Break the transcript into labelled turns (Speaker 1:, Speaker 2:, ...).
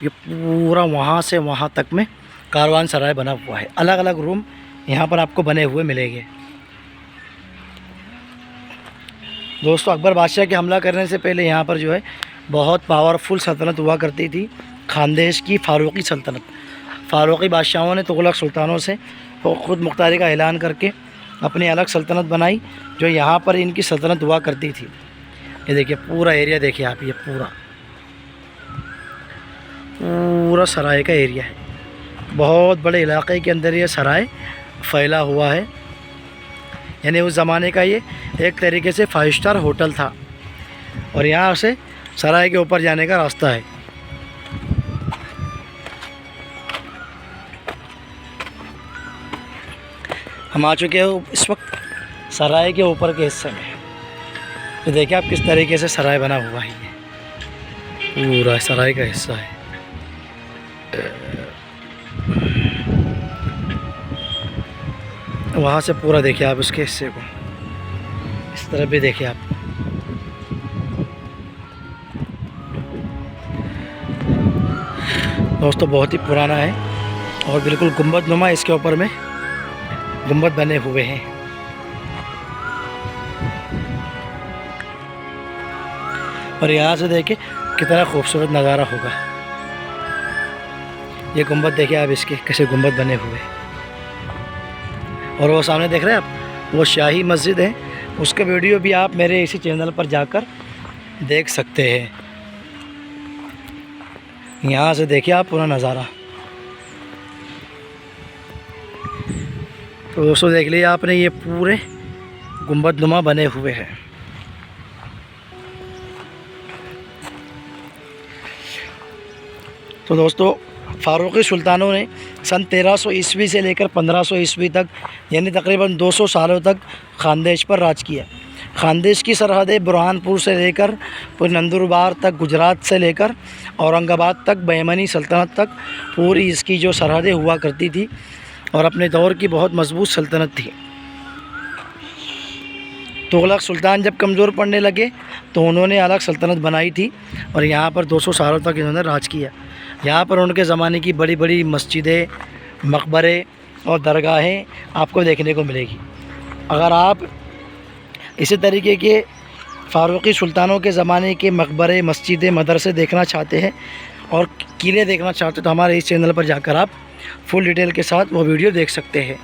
Speaker 1: ये पूरा वहाँ से वहाँ तक में कारवान सराय बना हुआ है। अलग अलग रूम यहाँ पर आपको बने हुए मिलेंगे। दोस्तों, अकबर बादशाह के हमला करने से पहले यहाँ पर जो है बहुत पावरफुल सल्तनत हुआ करती थी, खानदेश की फारूकी सल्तनत। फारूकी बादशाहों ने तुगलक सुल्तानों से ख़ुद मुख्तारी का ऐलान करके अपनी अलग सल्तनत बनाई, जो यहाँ पर इनकी सल्तनत हुआ करती थी। ये देखिए पूरा एरिया देखिए आप, ये पूरा सराय का एरिया है। बहुत बड़े इलाके के अंदर ये सराय फैला हुआ है। यानी उस ज़माने का ये एक तरीके से 5 स्टार होटल था और यहाँ से सराय के ऊपर जाने का रास्ता है। हम आ चुके हैं इस वक्त सराय के ऊपर के हिस्से में। तो देखिए आप किस तरीके से सराय बना हुआ है। ये पूरा सराय का हिस्सा है। वहाँ से पूरा देखिए आप इसके हिस्से को, इस तरफ भी देखिए आप। दोस्तों, बहुत ही पुराना है और बिल्कुल गुंबद नुमा इसके ऊपर में गुंबद बने हुए हैं। और यहाँ से देखिए कितना खूबसूरत नज़ारा होगा। ये गुंबद देखिए आप, इसके कैसे गुंबद बने हुए हैं। और वो सामने देख रहे हैं आप, वो शाही मस्जिद है। उसका वीडियो भी आप मेरे इसी चैनल पर जाकर देख सकते हैं। यहाँ से देखिए आप पूरा नज़ारा। तो दोस्तों देख लिया आपने, ये पूरे गुंबद नुमा बने हुए हैं। तो दोस्तों, फारूकी सुल्तानों ने सन 1300 ईस्वी से लेकर 1500 ईस्वी तक, यानी तकरीबन 200 सालों तक खानदेश पर राज किया। खानदेश की सरहदें बुरहानपुर से लेकर नंदुरबार तक, गुजरात से लेकर औरंगाबाद तक, बहमनी सल्तनत तक पूरी इसकी जो सरहदें हुआ करती थी और अपने दौर की बहुत मजबूत सल्तनत थी। तुगलक सुल्तान जब कमज़ोर पड़ने लगे तो उन्होंने अलग सल्तनत बनाई थी और यहाँ पर 200 सालों तक इन्होंने राज किया। यहाँ पर उनके ज़माने की बड़ी बड़ी मस्जिदें, मकबरे और दरगाहें आपको देखने को मिलेगी। अगर आप इसी तरीके के फारूकी सुल्तानों के ज़माने के मकबरे, मस्जिदें, मदरसे देखना चाहते हैं और किले देखना चाहते हैं तो हमारे इस चैनल पर जाकर आप फुल डिटेल के साथ वो वीडियो देख सकते हैं।